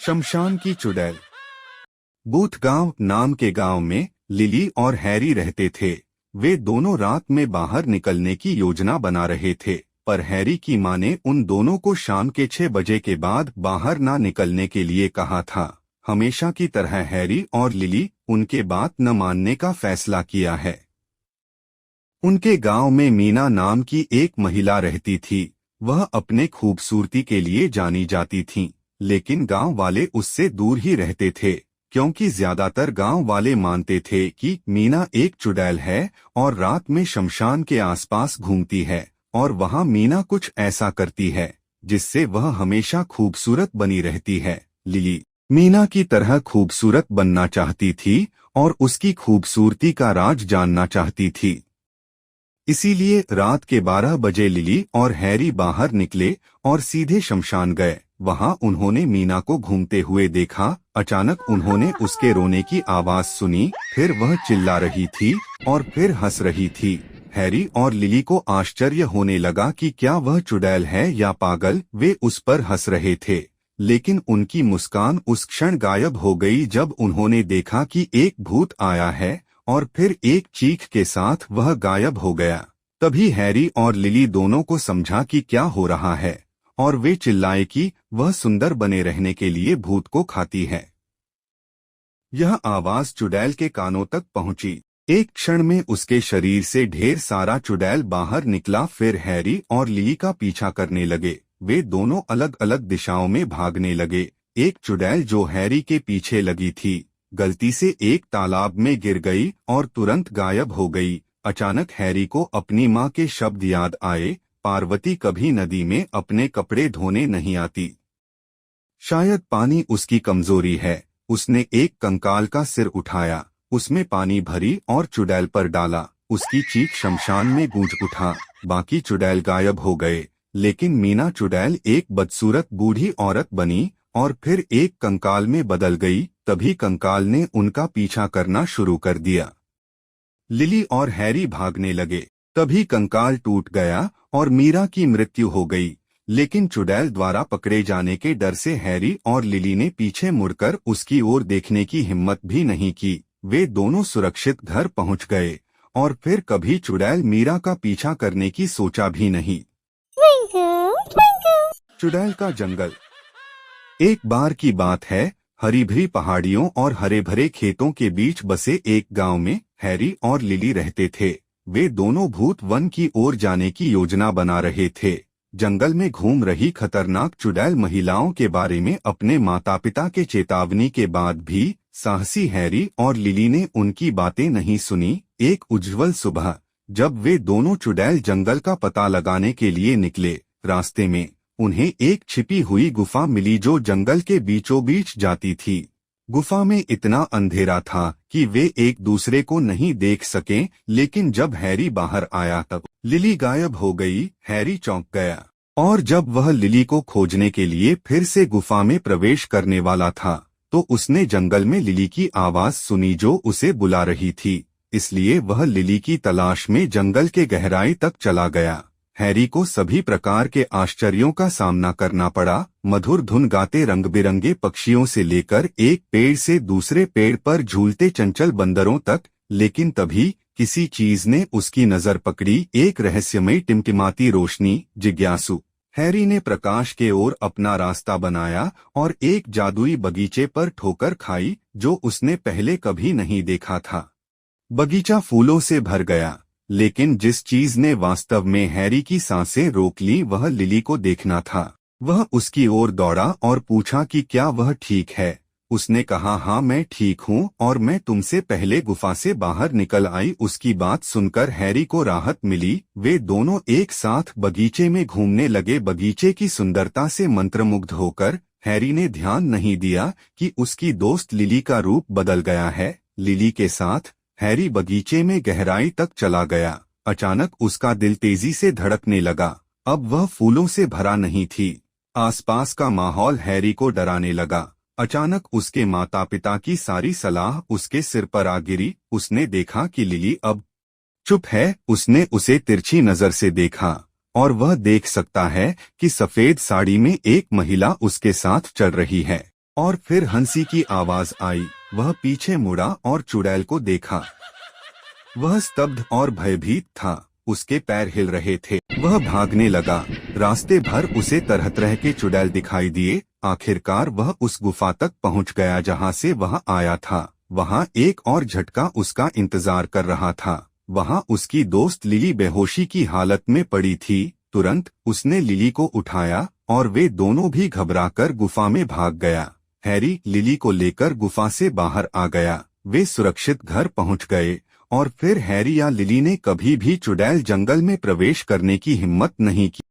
शमशान की चुड़ैल। बूथ गांव नाम के गांव में लिली और हैरी रहते थे। वे दोनों रात में बाहर निकलने की योजना बना रहे थे, पर हैरी की मां ने उन दोनों को शाम के 6 बजे के बाद बाहर ना निकलने के लिए कहा था। हमेशा की तरह हैरी और लिली उनके बात न मानने का फैसला किया है। उनके गांव में मीना नाम की एक महिला रहती थी। वह अपने खूबसूरती के लिए जानी जाती थीं, लेकिन गांव वाले उससे दूर ही रहते थे, क्योंकि ज्यादातर गांव वाले मानते थे कि मीना एक चुड़ैल है और रात में शमशान के आसपास घूमती है और वहां मीना कुछ ऐसा करती है जिससे वह हमेशा खूबसूरत बनी रहती है। लिली मीना की तरह खूबसूरत बनना चाहती थी और उसकी खूबसूरती का राज जानना चाहती थी। इसीलिए रात के 12 बजे लिली और हैरी बाहर निकले और सीधे शमशान गए। वहां उन्होंने मीना को घूमते हुए देखा। अचानक उन्होंने उसके रोने की आवाज सुनी। फिर वह चिल्ला रही थी और फिर हंस रही थी। हैरी और लिली को आश्चर्य होने लगा कि क्या वह चुड़ैल है या पागल। वे उस पर हंस रहे थे, लेकिन उनकी मुस्कान उस क्षण गायब हो गई जब उन्होंने देखा कि एक भूत आया है और फिर एक चीख के साथ वह गायब हो गया। तभी हैरी और लिली दोनों को समझा कि क्या हो रहा है और वे चिल्लाए कि वह सुंदर बने रहने के लिए भूत को खाती है। यह आवाज चुड़ैल के कानों तक पहुंची। एक क्षण में उसके शरीर से ढेर सारा चुड़ैल बाहर निकला। फिर हैरी और लिली का पीछा करने लगे। वे दोनों अलग अलग दिशाओं में भागने लगे। एक चुड़ैल जो हैरी के पीछे लगी थी गलती से एक तालाब में गिर गई और तुरंत गायब हो गई। अचानक हैरी को अपनी मां के शब्द याद आए। पार्वती कभी नदी में अपने कपड़े धोने नहीं आती। शायद पानी उसकी कमजोरी है। उसने एक कंकाल का सिर उठाया, उसमें पानी भरी और चुड़ैल पर डाला। उसकी चीख शमशान में गूंज उठा। बाकी चुड़ैल गायब हो गए, लेकिन मीना चुड़ैल एक बदसूरत बूढ़ी औरत बनी और फिर एक कंकाल में बदल गई। तभी कंकाल ने उनका पीछा करना शुरू कर दिया। लिली और हैरी भागने लगे। तभी कंकाल टूट गया और मीरा की मृत्यु हो गई, लेकिन चुड़ैल द्वारा पकड़े जाने के डर से हैरी और लिली ने पीछे मुड़कर उसकी ओर देखने की हिम्मत भी नहीं की। वे दोनों सुरक्षित घर पहुंच गए और फिर कभी चुड़ैल मीरा का पीछा करने की सोचा भी नहीं। चुड़ैल का जंगल। एक बार की बात है, हरी भरी पहाड़ियों और हरे भरे खेतों के बीच बसे एक गांव में हैरी और लिली रहते थे। वे दोनों भूत वन की ओर जाने की योजना बना रहे थे। जंगल में घूम रही खतरनाक चुड़ैल महिलाओं के बारे में अपने माता पिता के चेतावनी के बाद भी साहसी हैरी और लिली ने उनकी बातें नहीं सुनी। एक उज्जवल सुबह जब वे दोनों चुड़ैल जंगल का पता लगाने के लिए निकले, रास्ते में उन्हें एक छिपी हुई गुफा मिली जो जंगल के बीचों बीच जाती थी। गुफा में इतना अंधेरा था कि वे एक दूसरे को नहीं देख सके, लेकिन जब हैरी बाहर आया तब लिली गायब हो गई। हैरी चौंक गया और जब वह लिली को खोजने के लिए फिर से गुफा में प्रवेश करने वाला था तो उसने जंगल में लिली की आवाज सुनी जो उसे बुला रही थी। इसलिए वह लिली की तलाश में जंगल के गहराई तक चला गया। हैरी को सभी प्रकार के आश्चर्यों का सामना करना पड़ा। मधुर धुन गाते रंग बिरंगे पक्षियों से लेकर एक पेड़ से दूसरे पेड़ पर झूलते चंचल बंदरों तक। लेकिन तभी किसी चीज ने उसकी नजर पकड़ी, एक रहस्यमय टिमटिमाती रोशनी। जिज्ञासु हैरी ने प्रकाश के ओर अपना रास्ता बनाया और एक जादुई बगीचे पर ठोकर खाई जो उसने पहले कभी नहीं देखा था। बगीचा फूलों से भर गया, लेकिन जिस चीज ने वास्तव में हैरी की सांसें रोक ली वह लिली को देखना था। वह उसकी ओर दौड़ा और पूछा कि क्या वह ठीक है। उसने कहा, हाँ मैं ठीक हूँ और मैं तुमसे पहले गुफा से बाहर निकल आई। उसकी बात सुनकर हैरी को राहत मिली। वे दोनों एक साथ बगीचे में घूमने लगे। बगीचे की सुंदरता से मंत्रमुग्ध होकर हैरी ने ध्यान नहीं दिया कि उसकी दोस्त लिली का रूप बदल गया है। लिली के साथ हैरी बगीचे में गहराई तक चला गया। अचानक उसका दिल तेजी से धड़कने लगा। अब वह फूलों से भरा नहीं थी। आसपास का माहौल हैरी को डराने लगा। अचानक उसके माता पिता की सारी सलाह उसके सिर पर आ गिरी। उसने देखा कि लिली अब चुप है। उसने उसे तिरछी नजर से देखा और वह देख सकता है कि सफेद साड़ी में एक महिला उसके साथ चल रही है। और फिर हंसी की आवाज आई। वह पीछे मुड़ा और चुड़ैल को देखा। वह स्तब्ध और भयभीत था। उसके पैर हिल रहे थे। वह भागने लगा। रास्ते भर उसे तरह तरह के चुड़ैल दिखाई दिए। आखिरकार वह उस गुफा तक पहुंच गया जहां से वह आया था। वहां एक और झटका उसका इंतजार कर रहा था। वहां उसकी दोस्त लिली बेहोशी की हालत में पड़ी थी। तुरंत उसने लिली को उठाया और वे दोनों भी घबराकर गुफा में भाग गया। हैरी लिली को लेकर गुफा से बाहर आ गया। वे सुरक्षित घर पहुंच गए और फिर हैरी या लिली ने कभी भी चुड़ैल जंगल में प्रवेश करने की हिम्मत नहीं की।